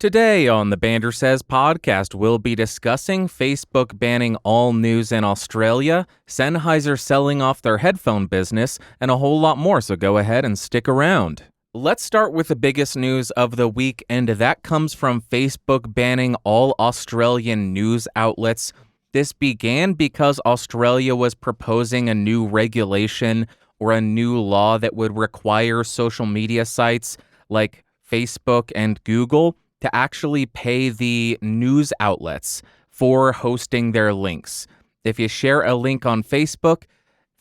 Today on the Bandrew Says podcast, we'll be discussing Facebook banning all news in Australia, Sennheiser selling off their headphone business, and a whole lot more, so go ahead and stick around. Let's start with the biggest news of the week, and that comes from Facebook banning all Australian news outlets. This began because Australia was proposing a new regulation or a new law that would require social media sites like Facebook and Google to actually pay the news outlets for hosting their links. If you share a link on Facebook,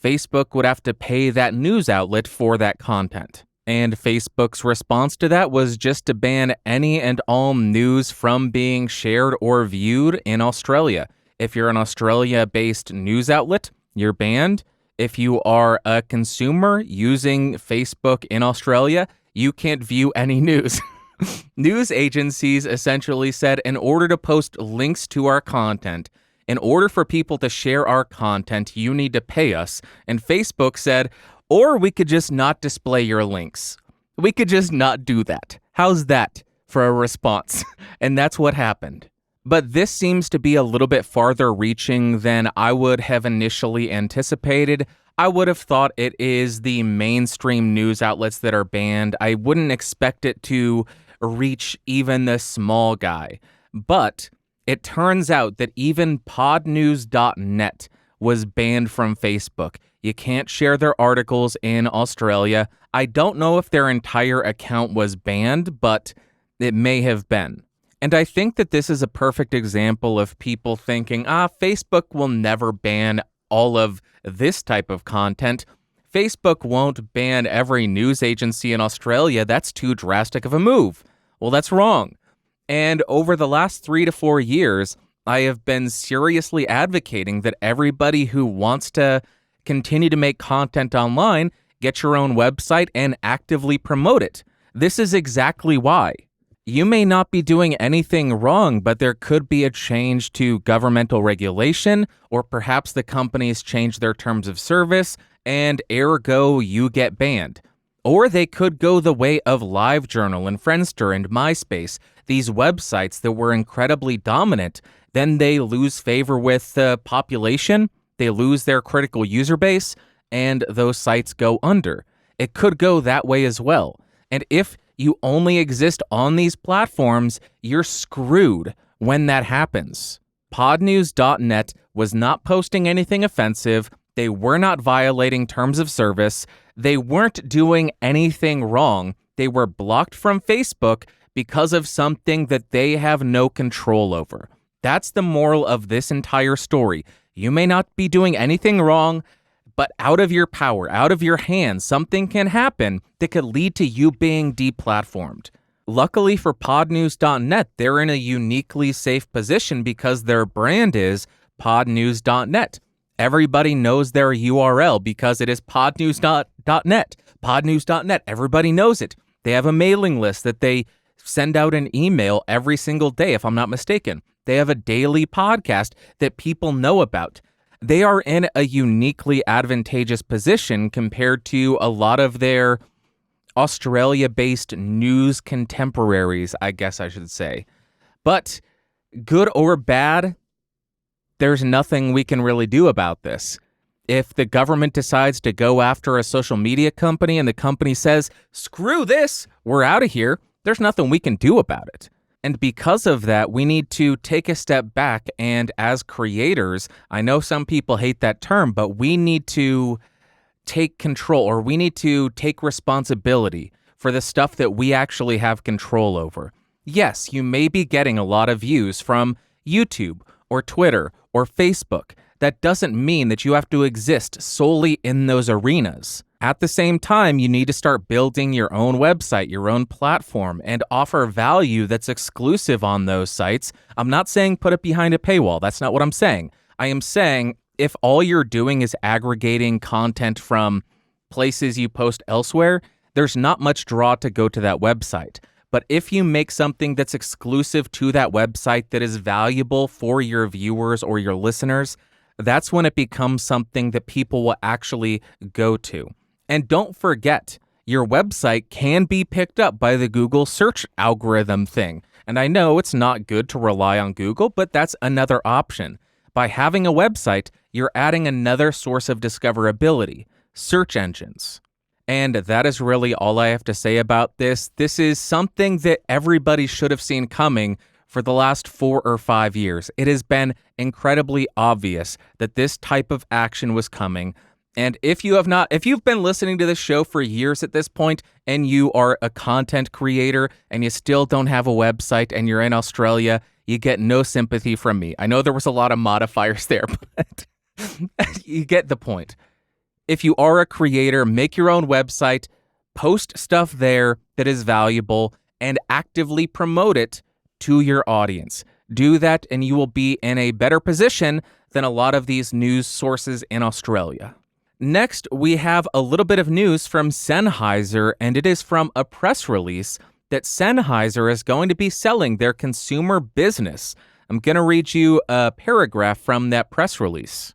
Facebook would have to pay that news outlet for that content. And Facebook's response to that was just to ban any and all news from being shared or viewed in Australia. If you're an Australia-based news outlet, you're banned. If you are a consumer using Facebook in Australia, you can't view any news. News agencies essentially said, in order to post links to our content, in order for people to share our content, you need to pay us. And Facebook said, or we could just not display your links. We could just not do that. How's that for a response? And that's what happened. But this seems to be a little bit farther reaching than I would have initially anticipated. I would have thought it is the mainstream news outlets that are banned. I wouldn't expect it to reach even the small guy. But it turns out that even podnews.net was banned from Facebook. You can't share their articles in Australia. I don't know if their entire account was banned, but it may have been. And I think that this is a perfect example of people thinking, Facebook will never ban all of this type of content. Facebook won't ban every news agency in Australia. That's too drastic of a move. Well, that's wrong. And over the last 3 to 4 years, I have been seriously advocating that everybody who wants to continue to make content online, get your own website and actively promote it. This is exactly why. You may not be doing anything wrong, but there could be a change to governmental regulation, or perhaps the companies change their terms of service, and ergo, you get banned. Or they could go the way of LiveJournal and Friendster and MySpace, these websites that were incredibly dominant. Then they lose favor with the population, they lose their critical user base, and those sites go under. It could go that way as well. And if you only exist on these platforms, you're screwed when that happens. Podnews.net was not posting anything offensive. They were not violating terms of service. They weren't doing anything wrong. They were blocked from Facebook because of something that they have no control over. That's the moral of this entire story. You may not be doing anything wrong, but out of your power, out of your hands, something can happen that could lead to you being deplatformed. Luckily for podnews.net, they're in a uniquely safe position because their brand is podnews.net. Everybody knows their URL because it is podnews.net. Podnews.net, everybody knows it. They have a mailing list that they send out an email every single day, if I'm not mistaken. They have a daily podcast that people know about. They are in a uniquely advantageous position compared to a lot of their Australia-based news contemporaries, I guess I should say. But good or bad, there's nothing we can really do about this. If the government decides to go after a social media company and the company says, screw this, we're out of here, there's nothing we can do about it. And because of that, we need to take a step back, and as creators, I know some people hate that term, but we need to take control, or we need to take responsibility for the stuff that we actually have control over. Yes, you may be getting a lot of views from YouTube or Twitter or Facebook. That doesn't mean that you have to exist solely in those arenas. At the same time, you need to start building your own website, your own platform, and offer value that's exclusive on those sites. I'm not saying put it behind a paywall. That's not what I'm saying. I am saying if all you're doing is aggregating content from places you post elsewhere, there's not much draw to go to that website. But if you make something that's exclusive to that website that is valuable for your viewers or your listeners, that's when it becomes something that people will actually go to. And don't forget, your website can be picked up by the Google search algorithm thing. And I know it's not good to rely on Google, but that's another option. By having a website, you're adding another source of discoverability, search engines. And that is really all I have to say about this. This is something that everybody should have seen coming for the last 4 or 5 years. It has been incredibly obvious that this type of action was coming. And if you've been listening to this show for years at this point, and you are a content creator and you still don't have a website and you're in Australia, you get no sympathy from me. I know there was a lot of modifiers there, but you get the point. If you are a creator, make your own website, post stuff there that is valuable, and actively promote it to your audience. Do that, and you will be in a better position than a lot of these news sources in Australia. Next, we have a little bit of news from Sennheiser, and it is from a press release that Sennheiser is going to be selling their consumer business. I'm going to read you a paragraph from that press release.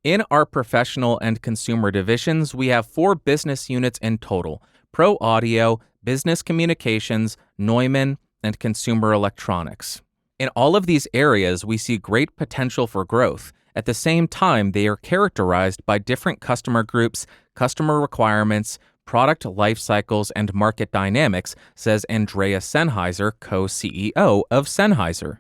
In our professional and consumer divisions, we have 4 business units in total: Pro Audio, Business Communications, Neumann, and Consumer Electronics. In all of these areas, we see great potential for growth. At the same time, they are characterized by different customer groups, customer requirements, product life cycles, and market dynamics, says Andreas Sennheiser, co-CEO of Sennheiser.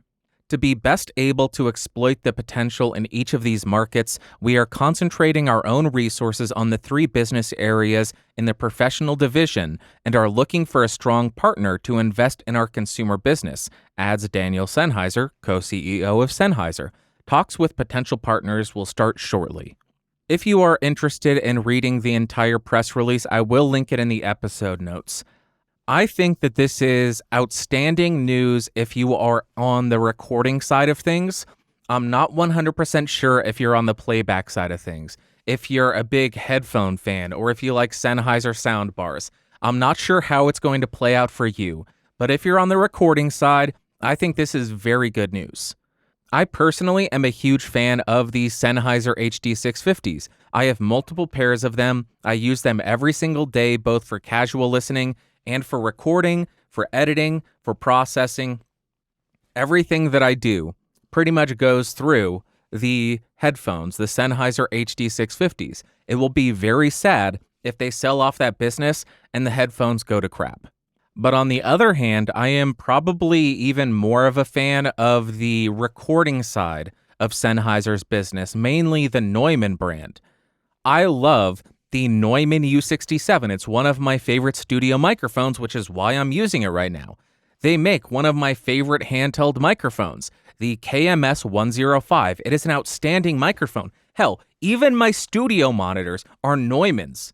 To be best able to exploit the potential in each of these markets, we are concentrating our own resources on the 3 business areas in the professional division and are looking for a strong partner to invest in our consumer business, adds Daniel Sennheiser, co-CEO of Sennheiser. Talks with potential partners will start shortly. If you are interested in reading the entire press release, I will link it in the episode notes. I think that this is outstanding news if you are on the recording side of things. I'm not 100% sure if you're on the playback side of things. If you're a big headphone fan or if you like Sennheiser soundbars, I'm not sure how it's going to play out for you. But if you're on the recording side, I think this is very good news. I personally am a huge fan of the Sennheiser HD650s. I have multiple pairs of them. I use them every single day, both for casual listening and for recording, for editing, for processing. Everything that I do pretty much goes through the headphones, the Sennheiser HD650s. It will be very sad if they sell off that business and the headphones go to crap. But on the other hand, I am probably even more of a fan of the recording side of Sennheiser's business, mainly the Neumann brand. I love the Neumann U67. It's one of my favorite studio microphones, which is why I'm using it right now. They make one of my favorite handheld microphones, the KMS 105. It is an outstanding microphone. Hell, even my studio monitors are Neumanns.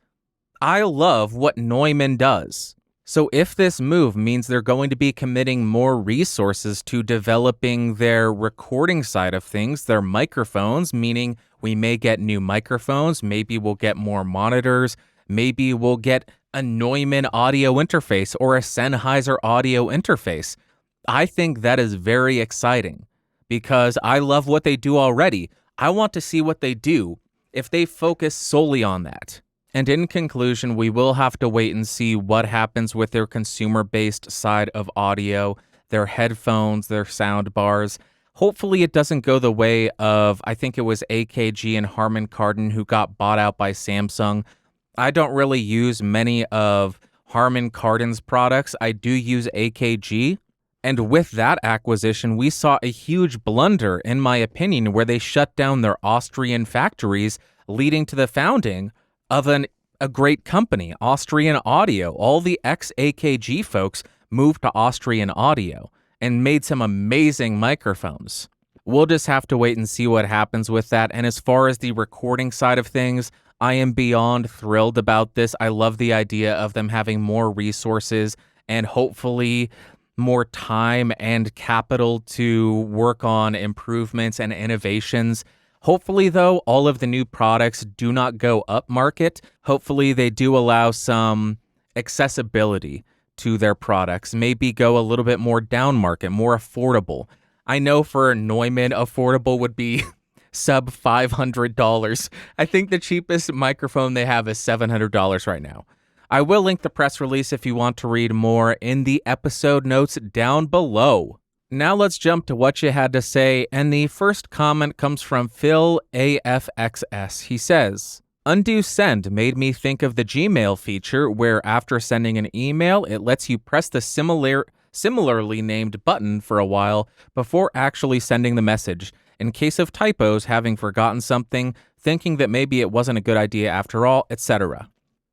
I love what Neumann does. So if this move means they're going to be committing more resources to developing their recording side of things, their microphones, meaning we may get new microphones, maybe we'll get more monitors, maybe we'll get a Neumann audio interface or a Sennheiser audio interface. I think that is very exciting because I love what they do already. I want to see what they do if they focus solely on that. And in conclusion, we will have to wait and see what happens with their consumer-based side of audio, their headphones, their sound bars. Hopefully it doesn't go the way of, I think it was AKG and Harman Kardon who got bought out by Samsung. I don't really use many of Harman Kardon's products. I do use AKG. And with that acquisition, we saw a huge blunder, in my opinion, where they shut down their Austrian factories, leading to the founding of a great company, Austrian Audio. All the ex-AKG folks moved to Austrian Audio and made some amazing microphones. We'll just have to wait and see what happens with that. And as far as the recording side of things, I am beyond thrilled about this. I love the idea of them having more resources and hopefully more time and capital to work on improvements and innovations. Hopefully, though, all of the new products do not go up market. Hopefully, they do allow some accessibility to their products, maybe go a little bit more down market, more affordable. I know for Neumann, affordable would be sub $500. I think the cheapest microphone they have is $700 right now. I will link the press release if you want to read more in the episode notes down below. Now let's jump to what you had to say, and the first comment comes from Phil AFXS. He says, Undo Send made me think of the Gmail feature where after sending an email, it lets you press the similarly named button for a while before actually sending the message, in case of typos, having forgotten something, thinking that maybe it wasn't a good idea after all, etc.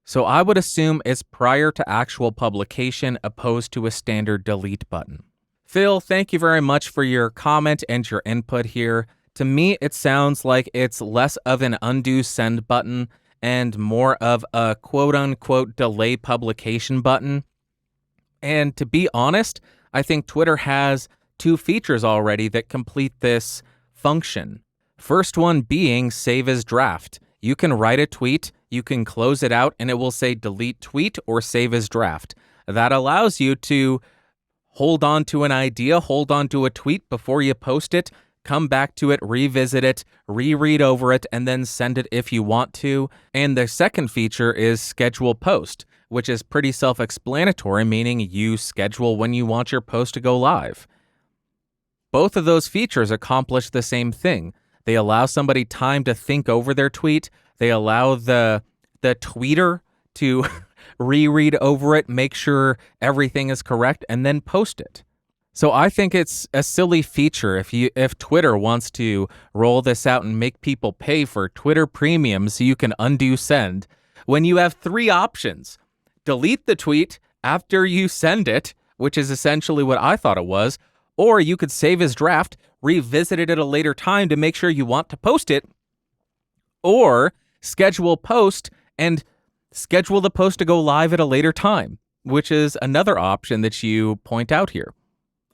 So I would assume it's prior to actual publication opposed to a standard delete button. Phil, thank you very much for your comment and your input here. To me, it sounds like it's less of an undo send button and more of a quote-unquote delay publication button. And to be honest, I think Twitter has two features already that complete this function. First one being save as draft. You can write a tweet, you can close it out, and it will say delete tweet or save as draft. That allows you to hold on to an idea, hold on to a tweet before you post it, come back to it, revisit it, reread over it, and then send it if you want to. And the second feature is schedule post, which is pretty self-explanatory, meaning you schedule when you want your post to go live. Both of those features accomplish the same thing. They allow somebody time to think over their tweet. They allow the tweeter to reread over it, make sure everything is correct, and then post it. So I think it's a silly feature if Twitter wants to roll this out and make people pay for Twitter Premium so you can undo send, when you have three options. Delete the tweet after you send it, which is essentially what I thought it was, or you could save as draft, revisit it at a later time to make sure you want to post it, or schedule post and schedule the post to go live at a later time, which is another option that you point out here.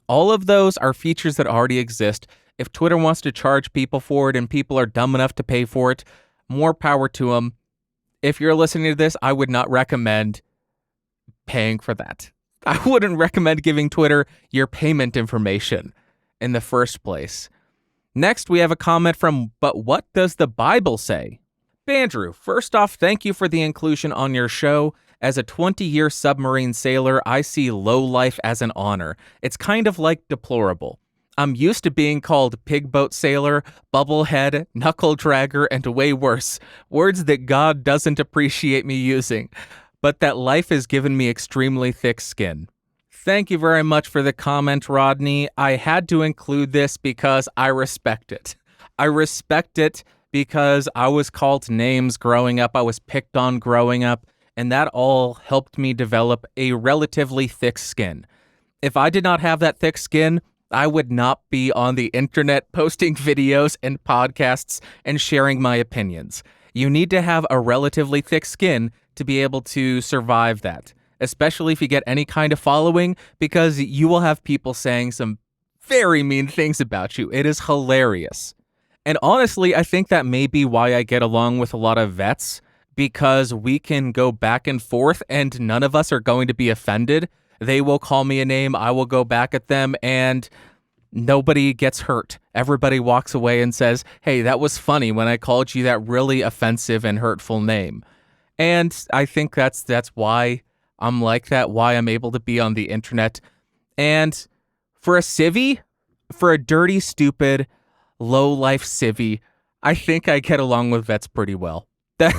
All of those are features that already exist. If Twitter wants to charge people for it and people are dumb enough to pay for it, more power to them. If you're listening to this, I would not recommend paying for that. I wouldn't recommend giving Twitter your payment information in the first place. Next, we have a comment from, but what does the Bible say? Bandrew, first off, thank you for the inclusion on your show. As a 20-year submarine sailor, I see low life as an honor. It's kind of like deplorable. I'm used to being called pigboat sailor, bubblehead, knuckle dragger, and way worse, words that God doesn't appreciate me using, but that life has given me extremely thick skin. Thank you very much for the comment, Rodney. I had to include this because I respect it. I respect it because I was called names growing up, I was picked on growing up, and that all helped me develop a relatively thick skin. If I did not have that thick skin, I would not be on the internet posting videos and podcasts and sharing my opinions. You need to have a relatively thick skin to be able to survive that, especially if you get any kind of following, because you will have people saying some very mean things about you. It is hilarious. And honestly, I think that may be why I get along with a lot of vets, because we can go back and forth and none of us are going to be offended. They will call me a name, I will go back at them, and nobody gets hurt. Everybody walks away and says, hey, that was funny when I called you that really offensive and hurtful name. And I think that's why I'm like that, why I'm able to be on the internet. And for a civvy, for a dirty, stupid, low-life civvy, I think I get along with vets pretty well. I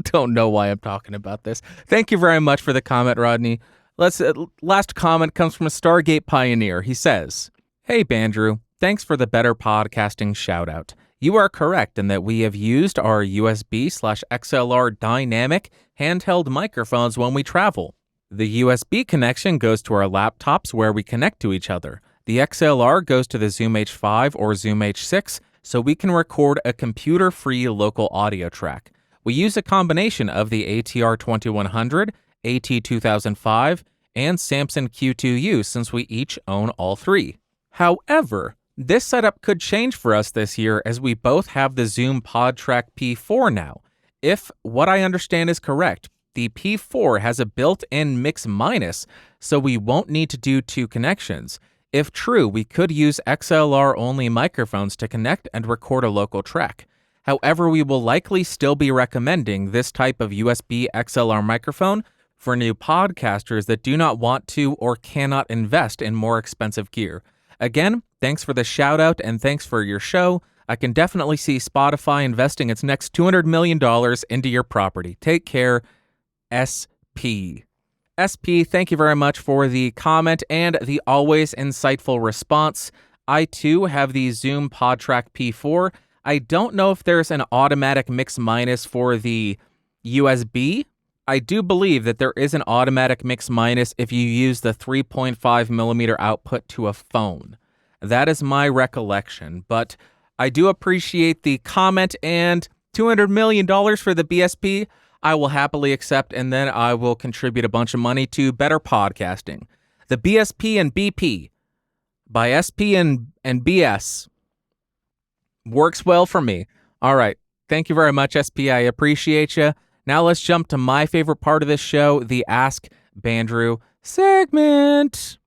don't know why I'm talking about this. Thank you very much for the comment, Rodney. Last comment comes from a Stargate Pioneer. He says, hey, Bandrew, thanks for the better podcasting shout-out. You are correct in that we have used our USB/XLR dynamic handheld microphones when we travel. The USB connection goes to our laptops where we connect to each other. The XLR goes to the Zoom H5 or Zoom H6, so we can record a computer-free local audio track. We use a combination of the ATR 2100, AT2005, and Samson Q2U since we each own all three. However, this setup could change for us this year as we both have the Zoom PodTrak P4 now. If what I understand is correct, the P4 has a built-in mix minus, so we won't need to do two connections. If true, we could use XLR-only microphones to connect and record a local track. However, we will likely still be recommending this type of USB XLR microphone for new podcasters that do not want to or cannot invest in more expensive gear. Again, thanks for the shout out and thanks for your show. I can definitely see Spotify investing its next $200 million into your property. Take care, SP. SP, thank you very much for the comment and the always insightful response. I too have the Zoom PodTrak P4. I don't know if there's an automatic mix minus for the USB. I do believe that there is an automatic mix minus if you use the 3.5 millimeter output to a phone. That is my recollection, but I do appreciate the comment, and $200 million for the BSP, I will happily accept, and then I will contribute a bunch of money to better podcasting. The BSP and BP by SP and BS works well for me. All right. Thank you very much, SP. I appreciate you. Now let's jump to my favorite part of this show, the Ask Bandrew segment.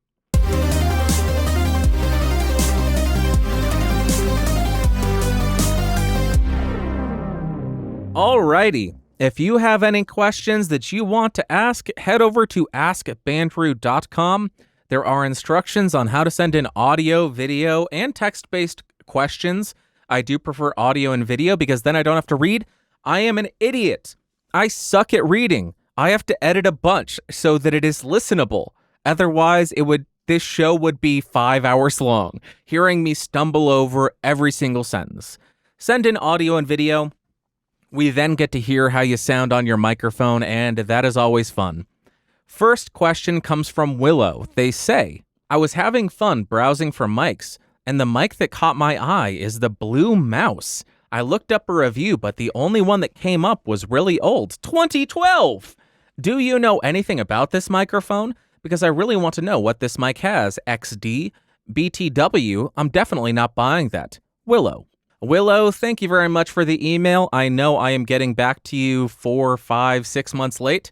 Alrighty. If you have any questions that you want to ask, head over to askbandrew.com. There are instructions on how to send in audio, video, and text-based questions. I do prefer audio and video because then I don't have to read. I am an idiot. I suck at reading. I have to edit a bunch so that it is listenable. Otherwise, this show would be 5 hours long, hearing me stumble over every single sentence. Send in audio and video. We then get to hear how you sound on your microphone, and that is always fun. First question comes from Willow. They say, I was having fun browsing for mics, and the mic that caught my eye is the Blue Mouse. I looked up a review, but the only one that came up was really old, 2012. Do you know anything about this microphone? Because I really want to know what this mic has. XD, BTW, I'm definitely not buying that. Willow. Willow, thank you very much for the email. I know I am getting back to you 4, 5, 6 months late,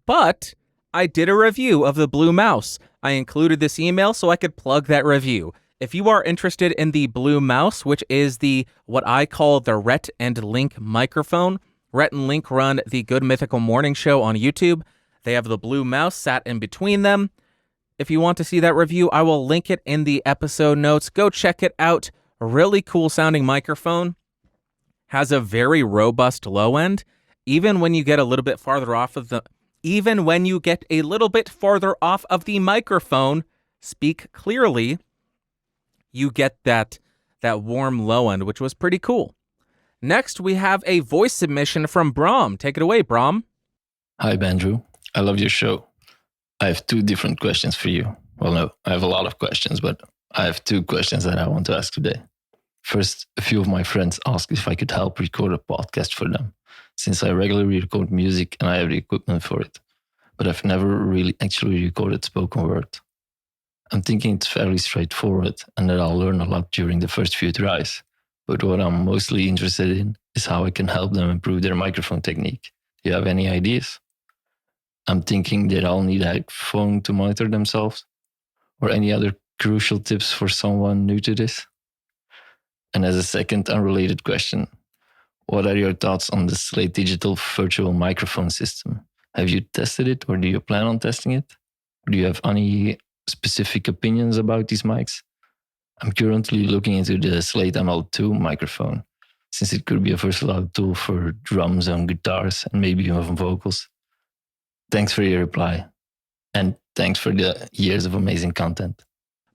but I did a review of the Blue Mouse. I included this email so I could plug that review. If you are interested in the Blue Mouse, which is what I call the Rhett and Link microphone, Rhett and Link run the Good Mythical Morning Show on YouTube. They have the Blue Mouse sat in between them. If you want to see that review, I will link it in the episode notes. Go check it out. A really cool sounding microphone. Has a very robust low end. Even when you get a little bit farther off of the microphone, speak clearly, you get that warm low end, which was pretty cool. Next, we have a voice submission from Brahm. Take it away, Brahm. Hi, Bandrew. I love your show. I have 2 different questions for you. Well, no, I have a lot of questions, but I have 2 questions that I want to ask today. First, a few of my friends asked if I could help record a podcast for them, since I regularly record music and I have the equipment for it, but I've never really actually recorded spoken word. I'm thinking it's fairly straightforward and that I'll learn a lot during the first few tries, but what I'm mostly interested in is how I can help them improve their microphone technique. Do you have any ideas? I'm thinking that I'll need a headphone to monitor themselves, or any other crucial tips for someone new to this? And as a second unrelated question, what are your thoughts on the Slate digital virtual microphone system? Have you tested it, or do you plan on testing it? Do you have any specific opinions about these mics? I'm currently looking into the Slate ML2 microphone, since it could be a versatile tool for drums and guitars and maybe even vocals. Thanks for your reply, and thanks for the years of amazing content.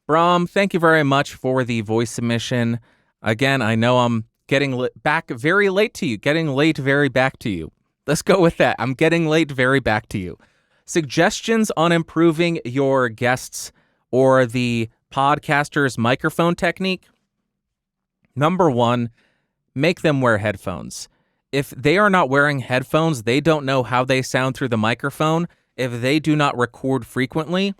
Brahm, thank you very much for the voice submission. Again, I know I'm getting back very late to you. Getting late very back to you. Let's go with that. I'm getting late very back to you. Suggestions on improving your guests or the podcaster's microphone technique? Number 1, make them wear headphones. If they are not wearing headphones, they don't know how they sound through the microphone. If they do not record frequently,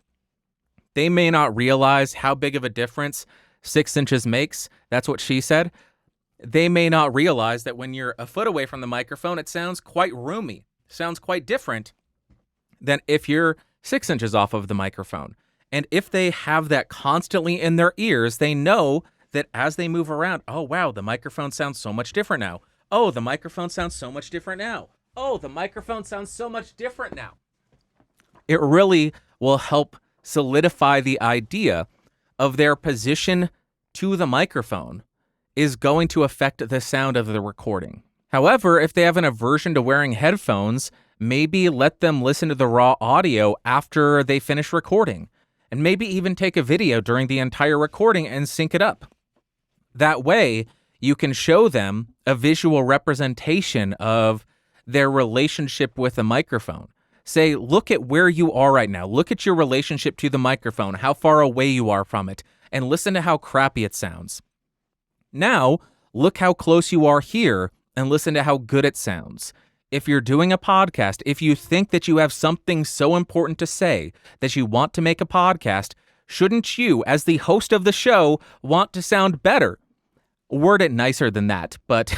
they may not realize how big of a difference 6 inches makes. That's what she said. They may not realize that when you're a foot away from the microphone, it sounds quite roomy, sounds quite different than if you're 6 inches off of the microphone. And if they have that constantly in their ears, they know that as they move around, oh, wow, the microphone sounds so much different now. Oh, the microphone sounds so much different now. Oh, the microphone sounds so much different now. It really will help solidify the idea of their position to the microphone is going to affect the sound of the recording. However, if they have an aversion to wearing headphones, maybe let them listen to the raw audio after they finish recording, and maybe even take a video during the entire recording and sync it up. That way, you can show them a visual representation of their relationship with the microphone. Say, look at where you are right now. Look at your relationship to the microphone, how far away you are from it, and listen to how crappy it sounds. Now, look how close you are here and listen to how good it sounds. If you're doing a podcast, if you think that you have something so important to say that you want to make a podcast, shouldn't you, as the host of the show, want to sound better? Word it nicer than that, but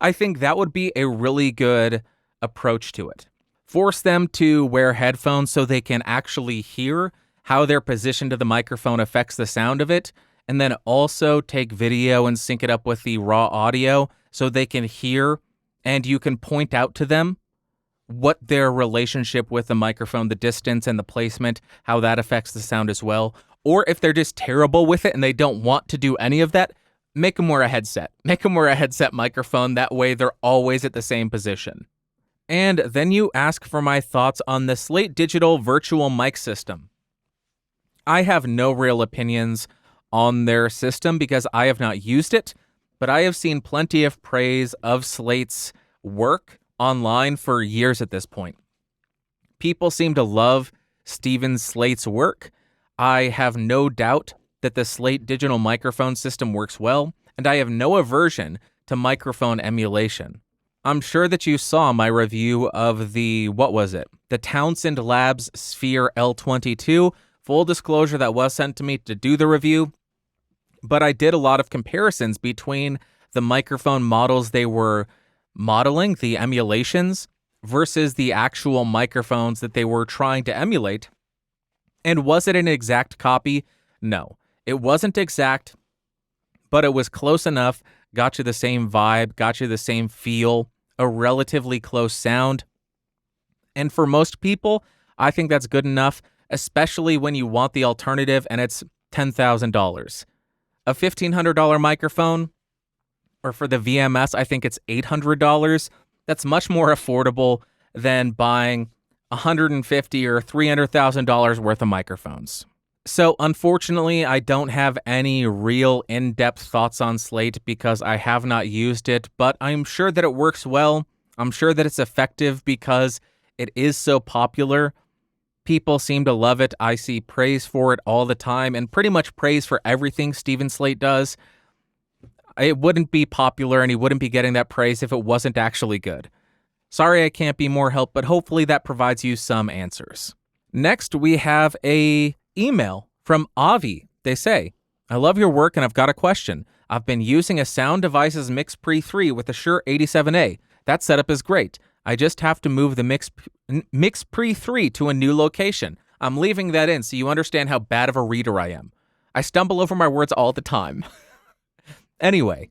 I think that would be a really good approach to it. Force them to wear headphones so they can actually hear how their position to the microphone affects the sound of it, and then also take video and sync it up with the raw audio so they can hear, and you can point out to them what their relationship with the microphone, the distance and the placement, how that affects the sound as well. Or if they're just terrible with it and they don't want to do any of that, make them wear a headset. Make them wear a headset microphone. That way they're always at the same position. And then you ask for my thoughts on the Slate Digital virtual mic system. I have no real opinions on their system because I have not used it, but I have seen plenty of praise of Slate's work online for years at this point. People seem to love Steven Slate's work. I have no doubt that the Slate digital microphone system works well, and I have no aversion to microphone emulation. I'm sure that you saw my review of the Townsend Labs Sphere L22. Full disclosure, that was sent to me to do the review, but I did a lot of comparisons between the microphone models they were modeling, the emulations, versus the actual microphones that they were trying to emulate. And was it an exact copy? No, it wasn't exact, but it was close enough, got you the same vibe, got you the same feel, a relatively close sound. And for most people, I think that's good enough, especially when you want the alternative and it's $10,000. A $1,500 microphone, or for the VMS, I think it's $800. That's much more affordable than buying $150,000 or $300,000 worth of microphones. So unfortunately, I don't have any real in-depth thoughts on Slate because I have not used it, but I'm sure that it works well. I'm sure that it's effective because it is so popular. People seem to love it. I see praise for it all the time, and pretty much praise for everything Steven Slate does. It wouldn't be popular and he wouldn't be getting that praise if it wasn't actually good. Sorry I can't be more help, but hopefully that provides you some answers. Next, we have a email from Avi. They say, I love your work and I've got a question. I've been using a Sound Devices Mix Pre 3 with the Shure 87A. That setup is great. I just have to move the Mix Pre 3 to a new location. I'm leaving that in so you understand how bad of a reader I am. I stumble over my words all the time. Anyway,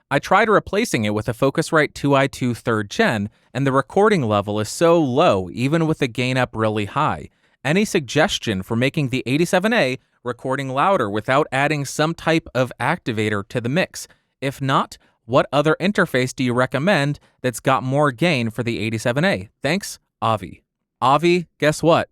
I tried replacing it with a Focusrite 2i2 3rd Gen, and the recording level is so low, even with the gain up really high. Any suggestion for making the 87A recording louder without adding some type of activator to the mix? If not, what other interface do you recommend that's got more gain for the 87A? Thanks, Avi. Avi, guess what?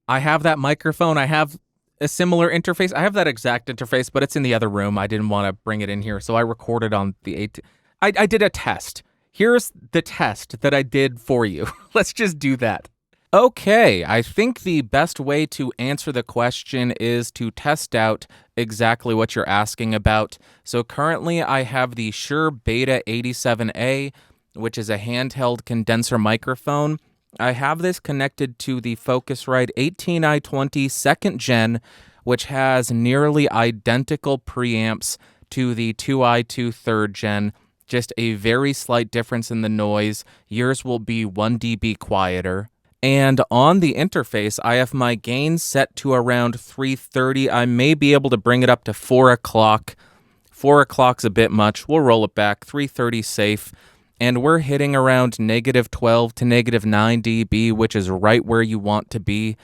I have that microphone. I have a similar interface. I have that exact interface, but it's in the other room. I didn't want to bring it in here, so I recorded on the 8. I did a test. Here's the test that I did for you. Let's just do that. Okay, I think the best way to answer the question is to test out exactly what you're asking about. So currently I have the Shure Beta 87A, which is a handheld condenser microphone. I have this connected to the Focusrite 18i20 2nd Gen, which has nearly identical preamps to the 2i2 3rd Gen, just a very slight difference in the noise. Yours will be 1 dB quieter. And on the interface, I have my gain set to around 330. I may be able to bring it up to 4 o'clock. 4 o'clock's a bit much. We'll roll it back. 330 safe. And we're hitting around -12 to -9 dB, which is right where you want to be.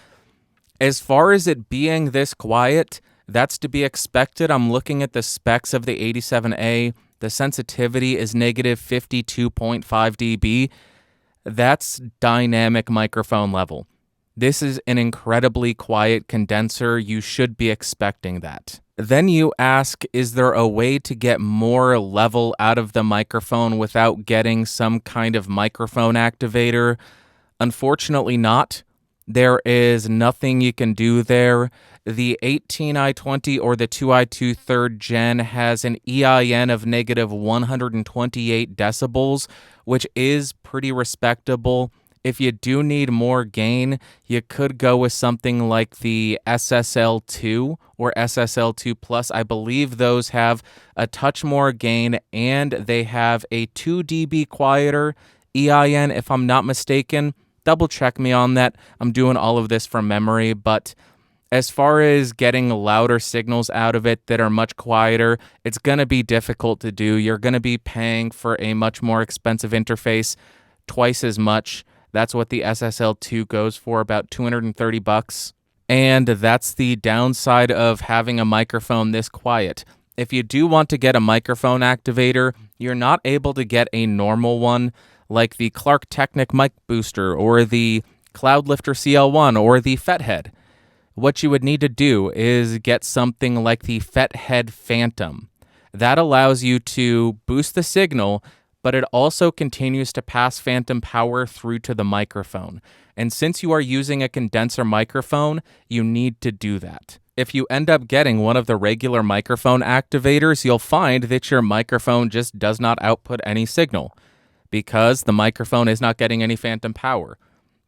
As far as it being this quiet, That's to be expected. I'm looking at the specs of the 87A. The sensitivity is negative 52.5 dB. That's dynamic microphone level. This is an incredibly quiet condenser. You should be expecting that. Then you ask, is there a way to get more level out of the microphone without getting some kind of microphone activator? Unfortunately not. There is nothing you can do there. The 18i20 or the 2i2 3rd gen has an EIN of negative 128 decibels, which is pretty respectable. If you do need more gain, you could go with something like the SSL2 or SSL2 Plus. I believe those have a touch more gain and they have a 2 dB quieter EIN, if I'm not mistaken. Double check me on that. I'm doing all of this from memory, but as far as getting louder signals out of it that are much quieter, it's going to be difficult to do. You're going to be paying for a much more expensive interface, twice as much. That's what the SSL2 goes for, about $230. And that's the downside of having a microphone this quiet. If you do want to get a microphone activator, you're not able to get a normal one like the Clark Technic Mic Booster or the Cloudlifter CL1 or the Fethead. What you would need to do is get something like the Fethead Phantom. That allows you to boost the signal, but it also continues to pass phantom power through to the microphone. And since you are using a condenser microphone, you need to do that. If you end up getting one of the regular microphone activators, you'll find that your microphone just does not output any signal because the microphone is not getting any phantom power.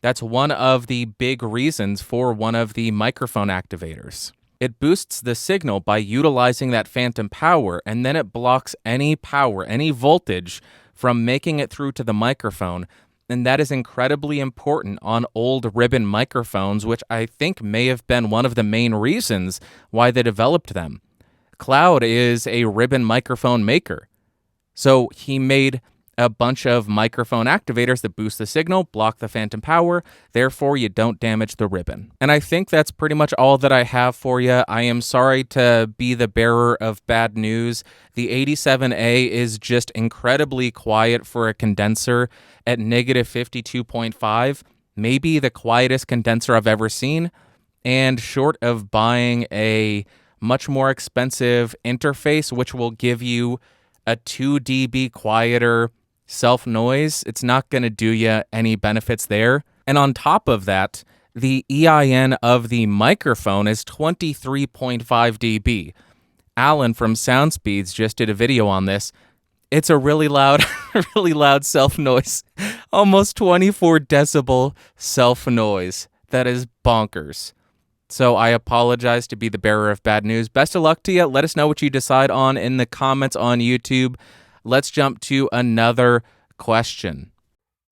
That's one of the big reasons for one of the microphone activators. It boosts the signal by utilizing that phantom power, and then it blocks any power, any voltage from making it through to the microphone. And that is incredibly important on old ribbon microphones, which I think may have been one of the main reasons why they developed them. Cloud is a ribbon microphone maker. So he made a bunch of microphone activators that boost the signal, block the phantom power, therefore you don't damage the ribbon. And I think that's pretty much all that I have for you. I am sorry to be the bearer of bad news. The 87A is just incredibly quiet for a condenser at negative 52.5, maybe the quietest condenser I've ever seen, and short of buying a much more expensive interface, which will give you a 2 dB quieter self-noise, it's not going to do you any benefits there. And on top of that, the EIN of the microphone is 23.5 dB. Alan from SoundSpeeds just did a video on this. It's a really loud, really loud self-noise. Almost 24 decibel self-noise. That is bonkers. So I apologize to be the bearer of bad news. Best of luck to you. Let us know what you decide on in the comments on YouTube. Let's jump to another question.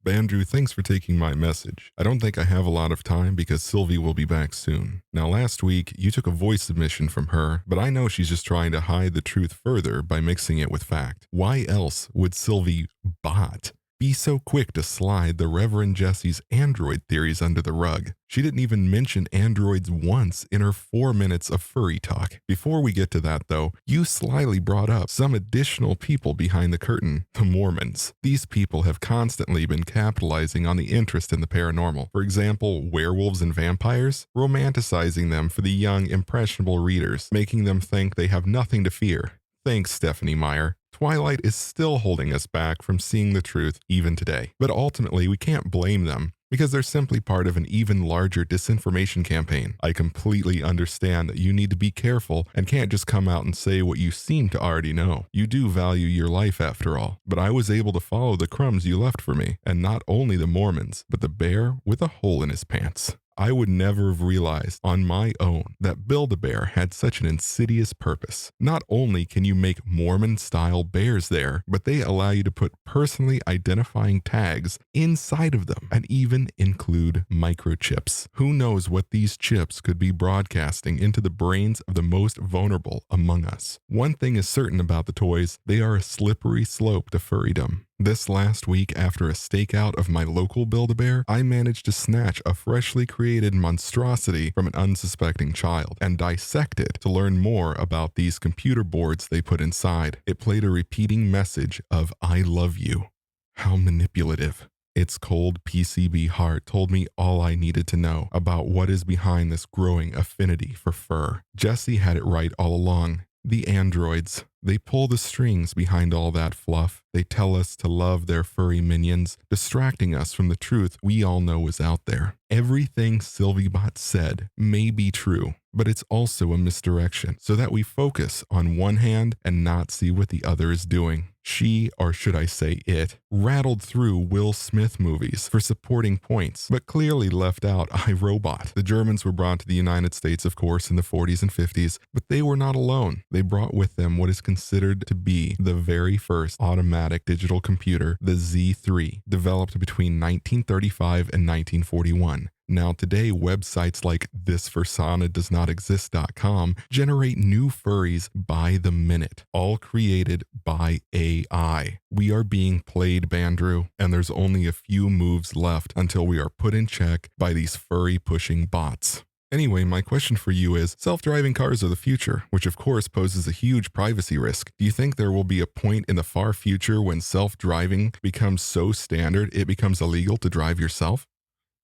Bandrew, thanks for taking my message. I don't think I have a lot of time because Sylvie will be back soon. Now, last week, you took a voice submission from her, but I know she's just trying to hide the truth further by mixing it with fact. Why else would SylviBot be so quick to slide the Reverend Jesse's Android theories under the rug? She didn't even mention androids once in her 4 minutes of furry talk. Before we get to that, though, you slyly brought up some additional people behind the curtain, the Mormons. These people have constantly been capitalizing on the interest in the paranormal. For example, werewolves and vampires, romanticizing them for the young, impressionable readers, making them think they have nothing to fear. Thanks, Stephanie Meyer. Twilight is still holding us back from seeing the truth even today. But ultimately, we can't blame them because they're simply part of an even larger disinformation campaign. I completely understand that you need to be careful and can't just come out and say what you seem to already know. You do value your life after all. But I was able to follow the crumbs you left for me, and not only the Mormons, but the bear with a hole in his pants. I would never have realized on my own that Build-A-Bear had such an insidious purpose. Not only can you make Mormon-style bears there, but they allow you to put personally identifying tags inside of them and even include microchips. Who knows what these chips could be broadcasting into the brains of the most vulnerable among us. One thing is certain about the toys, they are a slippery slope to furrydom. This last week, after a stakeout of my local Build-A-Bear, I managed to snatch a freshly created monstrosity from an unsuspecting child and dissect it to learn more about these computer boards they put inside. It played a repeating message of "I love you." How manipulative. Its cold PCB heart told me all I needed to know about what is behind this growing affinity for fur. Jesse had it right all along. The androids. They pull the strings behind all that fluff. They tell us to love their furry minions, distracting us from the truth we all know is out there. Everything SylviBot said may be true, but it's also a misdirection so that we focus on one hand and not see what the other is doing. She, or should I say it, rattled through Will Smith movies for supporting points, but clearly left out iRobot. The Germans were brought to the United States, of course, in the 40s and 50s, but they were not alone. They brought with them what is considered to be the very first automatic digital computer, the Z3, developed between 1935 and 1941. Now today, websites like thispersonadosnotexist.com generate new furries by the minute, all created by AI. We are being played, Bandrew, and there's only a few moves left until we are put in check by these furry-pushing bots. Anyway, my question for you is, self-driving cars are the future, which of course poses a huge privacy risk. Do you think there will be a point in the far future when self-driving becomes so standard it becomes illegal to drive yourself?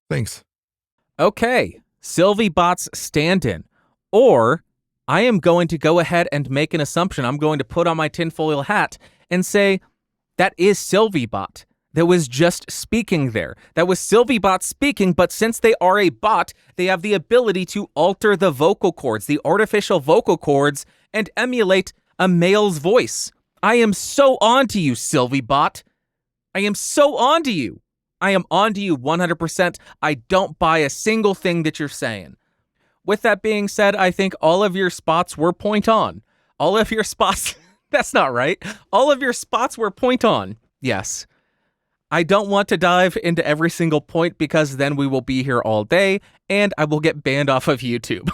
Thanks. Okay, SylviBot's stand-in. Or I am going to go ahead and make an assumption. I'm going to put on my tinfoil hat and say that is SylviBot that was just speaking there. That was SylviBot speaking, but since they are a bot, they have the ability to alter the vocal cords, the artificial vocal cords, and emulate a male's voice. I am so onto you, SylviBot. I am so onto you. I am onto you 100%. I don't buy a single thing that you're saying. With that being said, I think all of your spots were point on. All of your spots, that's not right. All of your spots were point on. Yes. I don't want to dive into every single point because then we will be here all day and I will get banned off of YouTube.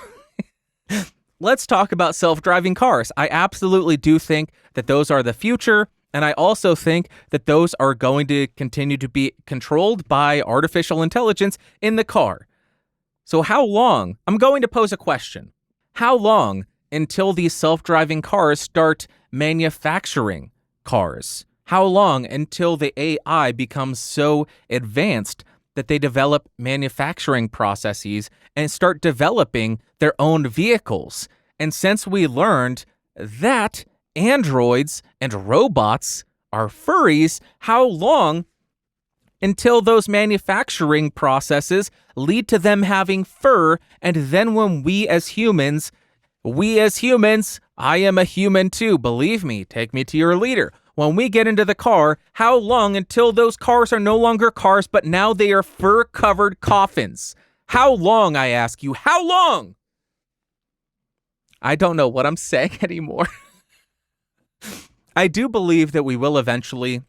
Let's talk about self-driving cars. I absolutely do think that those are the future. And I also think that those are going to continue to be controlled by artificial intelligence in the car. So how long? I'm going to pose a question. How long until these self-driving cars start manufacturing cars? How long until the AI becomes so advanced that they develop manufacturing processes and start developing their own vehicles? And since we learned that androids and robots are furries, how long until those manufacturing processes lead to them having fur, and then when we as humans, I am a human too, believe me, take me to your leader. When we get into the car, how long until those cars are no longer cars, but now they are fur-covered coffins? How long, I ask you, how long? I don't know what I'm saying anymore. I do believe that we will eventually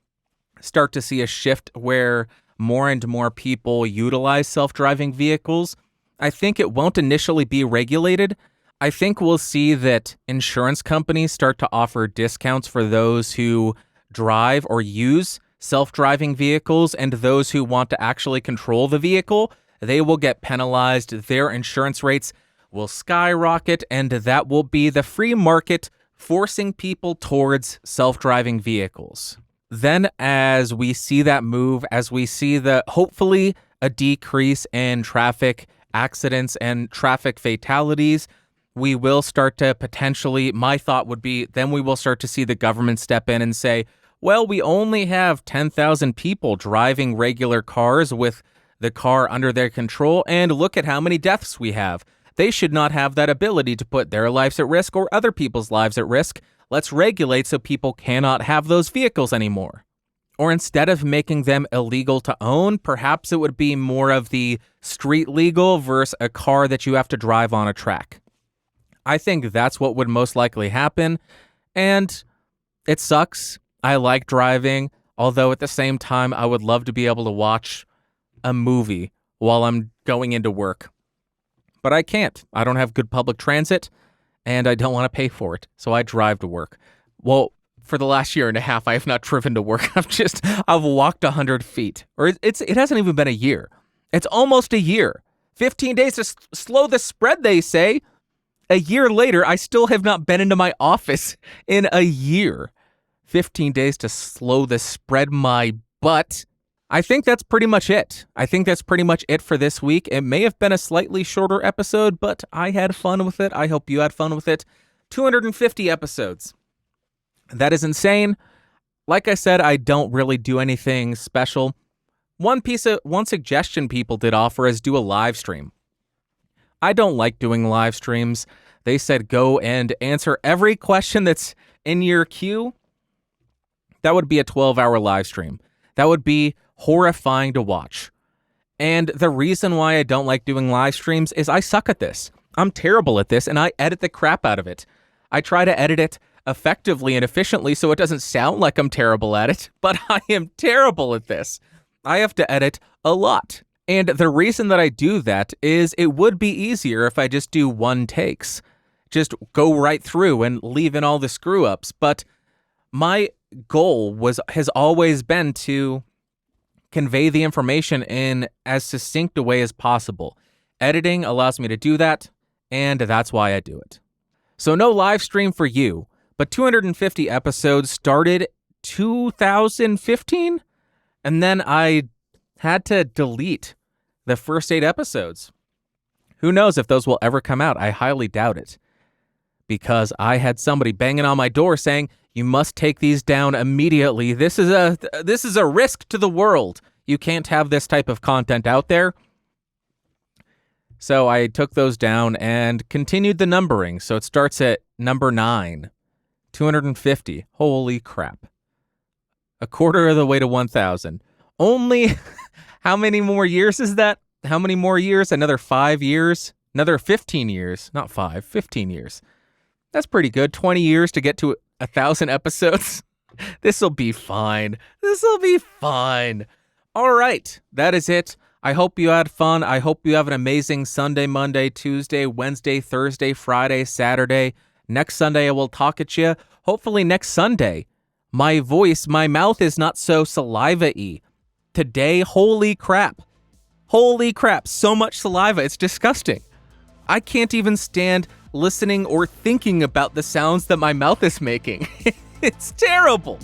start to see a shift where more and more people utilize self-driving vehicles. I think it won't initially be regulated. I think we'll see that insurance companies start to offer discounts for those who drive or use self-driving vehicles, and those who want to actually control the vehicle, they will get penalized. Their insurance rates will skyrocket, and that will be the free market forcing people towards self-driving vehicles. Then as we see that move, as we see hopefully a decrease in traffic accidents and traffic fatalities, we will start to potentially, my thought would be, then we will start to see the government step in and say, well, we only have 10,000 people driving regular cars with the car under their control, and look at how many deaths we have. They should not have that ability to put their lives at risk or other people's lives at risk. Let's regulate so people cannot have those vehicles anymore. Or instead of making them illegal to own, perhaps it would be more of the street legal versus a car that you have to drive on a track. I think that's what would most likely happen, and it sucks. I like driving, although at the same time, I would love to be able to watch a movie while I'm going into work. But I can't. I don't have good public transit, and I don't want to pay for it, so I drive to work. Well, for the last year and a half, I have not driven to work. I've walked 100 feet. Or it hasn't even been a year. It's almost a year. 15 days to slow the spread, they say. A year later, I still have not been into my office in a year. 15 days to slow the spread my butt. I think that's pretty much it. I think that's pretty much it for this week. It may have been a slightly shorter episode, but I had fun with it. I hope you had fun with it. 250 episodes. That is insane. Like I said, I don't really do anything special. One suggestion people did offer is do a live stream. I don't like doing live streams. They said go and answer every question that's in your queue. That would be a 12-hour live stream. That would be horrifying to watch. And the reason why I don't like doing live streams is I suck at this. I'm terrible at this, and I edit the crap out of it. I try to edit it effectively and efficiently so it doesn't sound like I'm terrible at it, but I am terrible at this. I have to edit a lot. And the reason that I do that is it would be easier if I just do one takes. Just go right through and leave in all the screw-ups. But my goal has always been to convey the information in as succinct a way as possible. Editing allows me to do that, and that's why I do it. So no live stream for you, but 250 episodes started 2015, and then I had to delete the first 8 episodes. Who knows if those will ever come out? I highly doubt it, because I had somebody banging on my door saying, "You must take these down immediately. This is a risk to the world. You can't have this type of content out there." So I took those down and continued the numbering. So it starts at number 9, 250. Holy crap. A quarter of the way to 1,000. Only, how many more years is that? How many more years? Another 5 years? Another 15 years. Not 5, 15 years. That's pretty good. 20 years to get to 1,000 episodes. This'll be fine. This'll be fine. All right. That is it. I hope you had fun. I hope you have an amazing Sunday, Monday, Tuesday, Wednesday, Thursday, Friday, Saturday. Next Sunday, I will talk at you. Hopefully next Sunday, my mouth is not so saliva-y. Today, holy crap. Holy crap. So much saliva. It's disgusting. I can't even stand listening or thinking about the sounds that my mouth is making. It's terrible.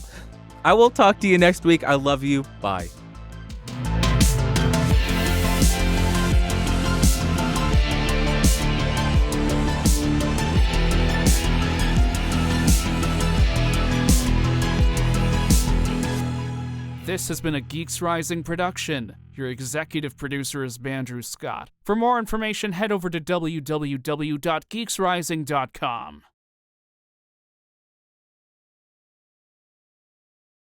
I will talk to you next week. I love you. Bye. This has been a Geeks Rising production. Your executive producer is Bandrew Scott. For more information, head over to www.geeksrising.com.